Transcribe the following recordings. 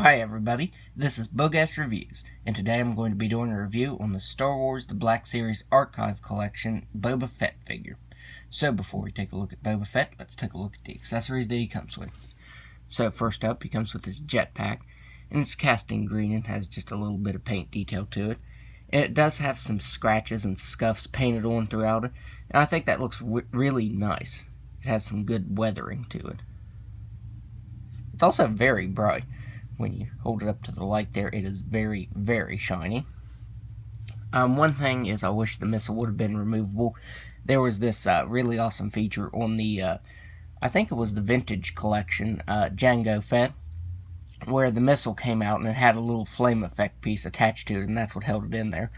Hi everybody, this is Bogas Reviews, and today I'm going to be doing a review on the Star Wars The Black Series Archive Collection Boba Fett figure. So before we take a look at Boba Fett, let's take a look at the accessories that he comes with. So first up, he comes with his jetpack, and it's cast in green and has just a little bit of paint detail to it. And it does have some scratches and scuffs painted on throughout it, and I think that looks really nice. It has some good weathering to it. It's also very bright. When you hold it up to the light there, it is very, very shiny. One thing is I wish the missile would have been removable. There was this really awesome feature on the, I think it was the Vintage Collection, Jango Fett, where the missile came out and it had a little flame effect piece attached to it, and that's what held it in there.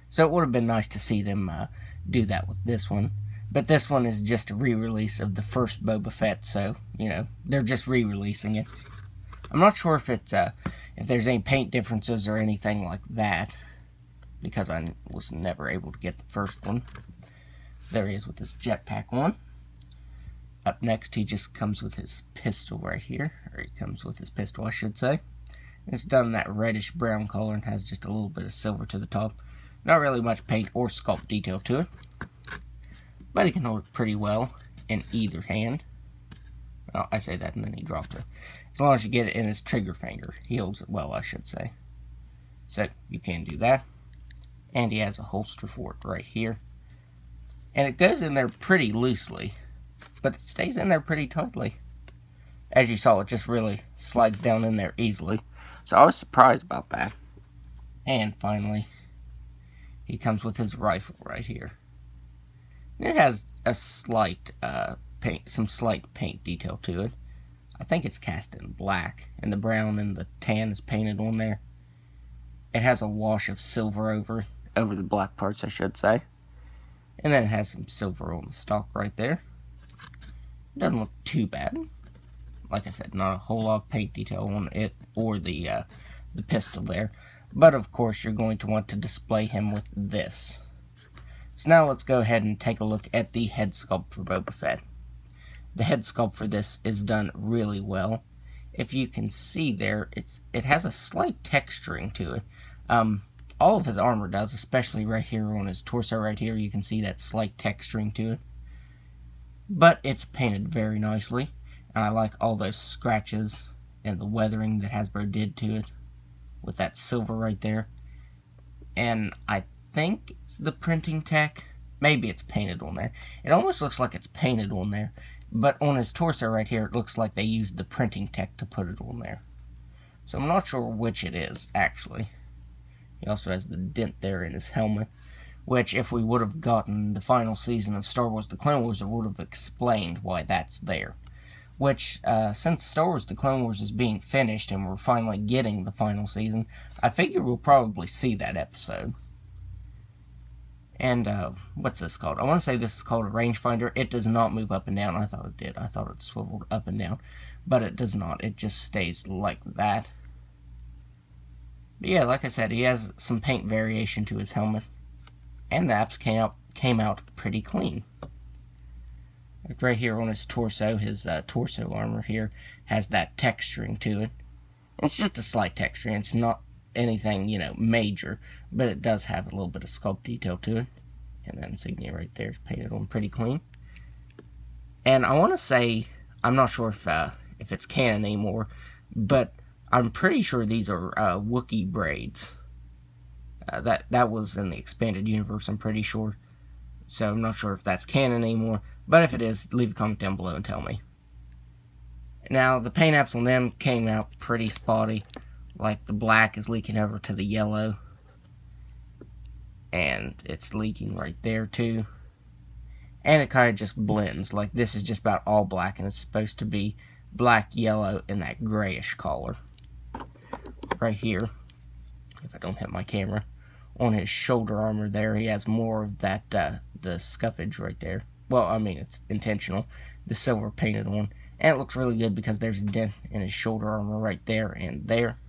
So it would have been nice to see them do that with this one. But this one is just a re-release of the first Boba Fett, so, you know, they're just re-releasing it. I'm not sure if it's if there's any paint differences or anything like that, because I was never able to get the first one. There he is with his jetpack on. Up next, he just comes with his pistol right here, or he comes with his pistol, I should say. It's done that reddish brown color and has just a little bit of silver to the top. Not really much paint or sculpt detail to it, but he can hold it pretty well in either hand. Well, I say that and then he dropped it. As long as you get it in his trigger finger, he holds it well, I should say. So, you can do that. And he has a holster for it right here. And it goes in there pretty loosely, but it stays in there pretty tightly. As you saw, it just really slides down in there easily. So I was surprised about that. And finally, he comes with his rifle right here. And it has a slight some slight paint detail to it. I think it's cast in black, and the brown and the tan is painted on there. It has a wash of silver over the black parts, I should say. And then it has some silver on the stock right there. It doesn't look too bad. Like I said, not a whole lot of paint detail on it or the pistol there. But of course, you're going to want to display him with this. So now let's go ahead and take a look at the head sculpt for Boba Fett. The head sculpt for this is done really well. If you can see there, it has a slight texturing to it. All of his armor does, especially right here on his torso right here. You can see that slight texturing to it. But it's painted very nicely. And I like all those scratches and the weathering that Hasbro did to it with that silver right there. And I think it's the printing tech. Maybe it's painted on there. It almost looks like it's painted on there. But on his torso right here, it looks like they used the printing tech to put it on there. So I'm not sure which it is, actually. He also has the dent there in his helmet, which if we would have gotten the final season of Star Wars The Clone Wars, it would have explained why that's there. Which, since Star Wars The Clone Wars is being finished and we're finally getting the final season, I figure we'll probably see that episode. And, what's this called? I want to say this is called a rangefinder. It does not move up and down. I thought it did. I thought it swiveled up and down. But it does not. It just stays like that. But yeah, like I said, he has some paint variation to his helmet. And the apps came out pretty clean. Like right here on his torso torso armor here has that texturing to it. It's just a slight texturing. It's not anything, you know, major, but it does have a little bit of sculpt detail to it. And that insignia right there is painted on pretty clean. And I want to say, I'm not sure if it's canon anymore, but I'm pretty sure these are Wookiee braids. That was in the expanded universe, I'm pretty sure. So I'm not sure if that's canon anymore, but if it is, leave a comment down below and tell me. Now, the paint apps on them came out pretty spotty. Like, the black is leaking over to the yellow. And it's leaking right there, too. And it kind of just blends. Like, this is just about all black, and it's supposed to be black, yellow, and that grayish color. Right here, if I don't hit my camera, on his shoulder armor there, he has more of that, the scuffage right there. Well, I mean, it's intentional. The silver painted on. And it looks really good because there's a dent in his shoulder armor right there and there.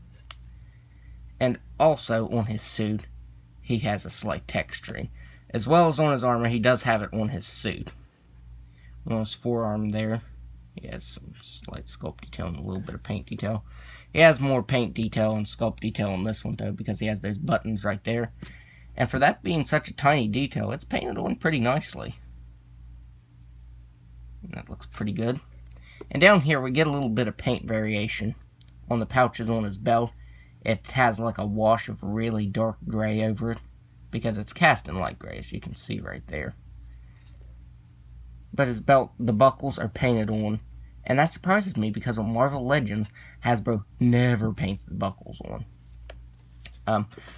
And also on his suit, he has a slight texturing. As well as on his armor, he does have it on his suit. On his forearm there, He has some slight sculpt detail and a little bit of paint detail. He has more paint detail and sculpt detail on this one, though, because he has those buttons right there. And for that being such a tiny detail, it's painted on pretty nicely. And that looks pretty good. And down here, we get a little bit of paint variation on the pouches on his belt. It has like a wash of really dark gray over it, because it's cast in light gray, as you can see right there. But his belt, the buckles are painted on, and that surprises me because on Marvel Legends, Hasbro never paints the buckles on.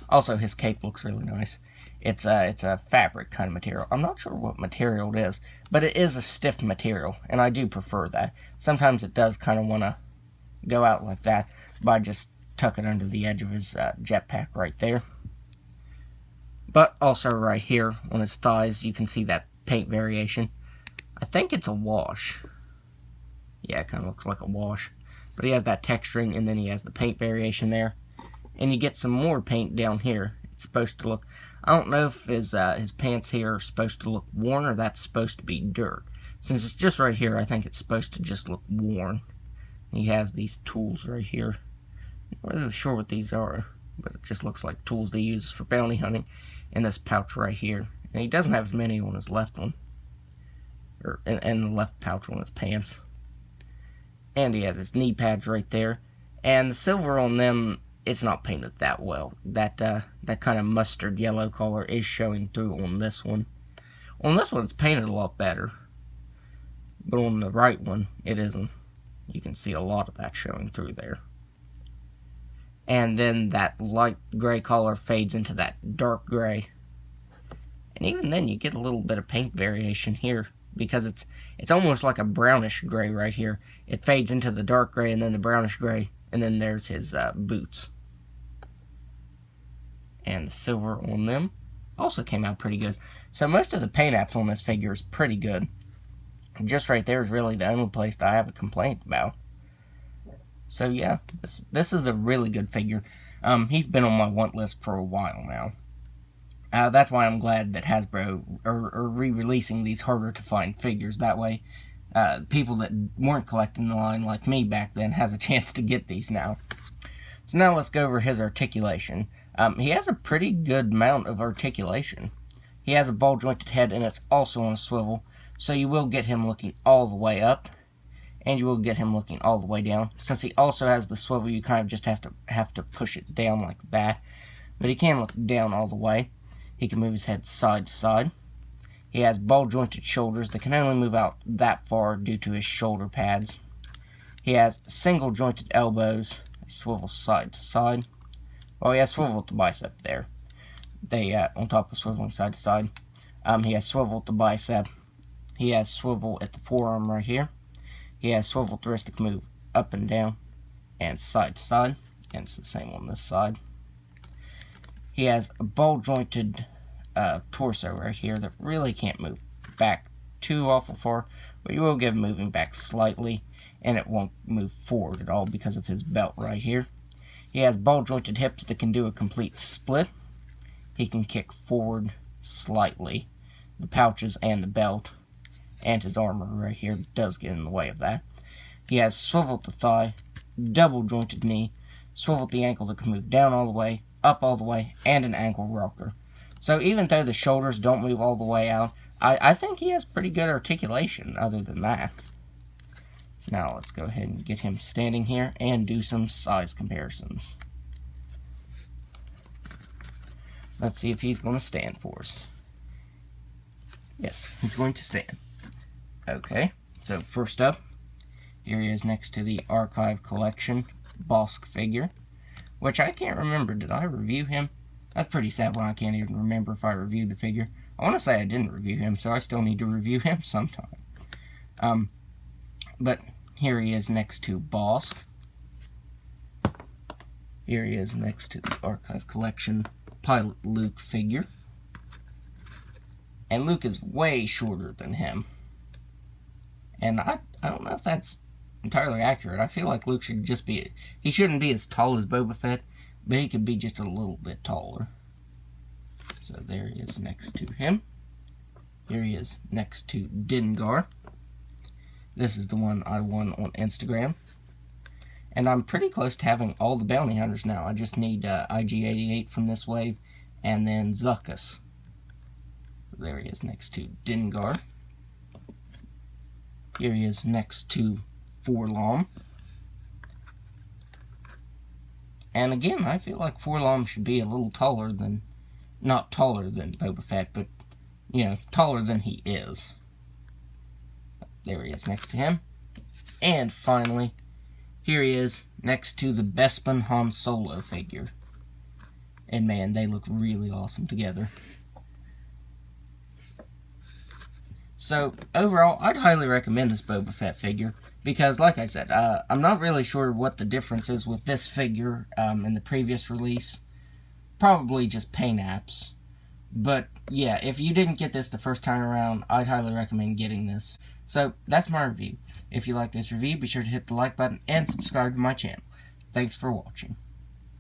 Also, his cape looks really nice. It's a fabric kind of material. I'm not sure what material it is, but it is a stiff material, and I do prefer that. Sometimes it does kind of want to go out like that, but I just tuck it under the edge of his jetpack right there. But also right here on his thighs, you can see that paint variation. I think it's a wash. Yeah, it kind of looks like a wash. But he has that texturing, and then he has the paint variation there. And you get some more paint down here. It's supposed to look... I don't know if his pants here are supposed to look worn, or that's supposed to be dirt. Since it's just right here, I think it's supposed to just look worn. He has these tools right here. I'm not really sure what these are, but it just looks like tools they use for bounty hunting. In this pouch right here. And he doesn't have as many on his left one. And the left pouch on his pants. And he has his knee pads right there. And the silver on them, it's not painted that well. That kind of mustard yellow color is showing through on this one. On this one, it's painted a lot better. But on the right one, it isn't. You can see a lot of that showing through there. And then that light gray color fades into that dark gray. And even then, you get a little bit of paint variation here, because it's almost like a brownish gray right here. It fades into the dark gray and then the brownish gray, and then there's his boots. And the silver on them also came out pretty good. So most of the paint apps on this figure is pretty good. And just right there is really the only place that I have a complaint about. So yeah, this is a really good figure. He's been on my want list for a while now. That's why I'm glad that Hasbro are re-releasing these harder to find figures. That way, people that weren't collecting the line like me back then has a chance to get these now. So now let's go over his articulation. He has a pretty good amount of articulation. He has a ball jointed head, and it's also on a swivel, so you will get him looking all the way up. And you will get him looking all the way down. Since he also has the swivel, you kind of just have to push it down like that. But he can look down all the way. He can move his head side to side. He has ball-jointed shoulders that can only move out that far due to his shoulder pads. He has single-jointed elbows. They swivel side to side. Well, he has swivel at the bicep there. They, on top of swiveling side to side. He has swivel at the bicep. He has swivel at the forearm right here. He has swivel at the wrist to move up and down and side to side. And it's the same on this side. He has a ball-jointed torso right here that really can't move back too awful far. But you will get him moving back slightly. And it won't move forward at all because of his belt right here. He has ball-jointed hips that can do a complete split. He can kick forward slightly. The pouches and the belt and his armor right here does get in the way of that. He has swivel at the thigh, double jointed knee, swivel at the ankle that can move down all the way, up all the way, and an ankle rocker. So even though the shoulders don't move all the way out, I think he has pretty good articulation other than that. So now let's go ahead and get him standing here and do some size comparisons. Let's see if he's going to stand for us. Yes, he's going to stand. Okay, so first up, here he is next to the Archive Collection Bosk figure, which I can't remember. Did I review him? That's pretty sad when I can't even remember if I reviewed the figure. I want to say I didn't review him, so I still need to review him sometime. But here he is next to Bosk. Here he is next to the Archive Collection Pilot Luke figure. And Luke is way shorter than him. And I don't know if that's entirely accurate. I feel like Luke should just be... He shouldn't be as tall as Boba Fett, but he could be just a little bit taller. So there he is next to him. Here he is next to Dengar. This is the one I won on Instagram. And I'm pretty close to having all the bounty hunters now. I just need IG-88 from this wave, and then Zuckuss. There he is next to Dengar. Here he is next to Forlom. And again, I feel like Forlom should be a little taller than, not taller than Boba Fett, but, you know, taller than he is. There he is next to him. And finally, here he is next to the Bespin Han Solo figure. And man, they look really awesome together. So, overall, I'd highly recommend this Boba Fett figure, because, like I said, I'm not really sure what the difference is with this figure and the previous release. Probably just paint apps. But, yeah, if you didn't get this the first time around, I'd highly recommend getting this. So, that's my review. If you like this review, be sure to hit the like button and subscribe to my channel. Thanks for watching.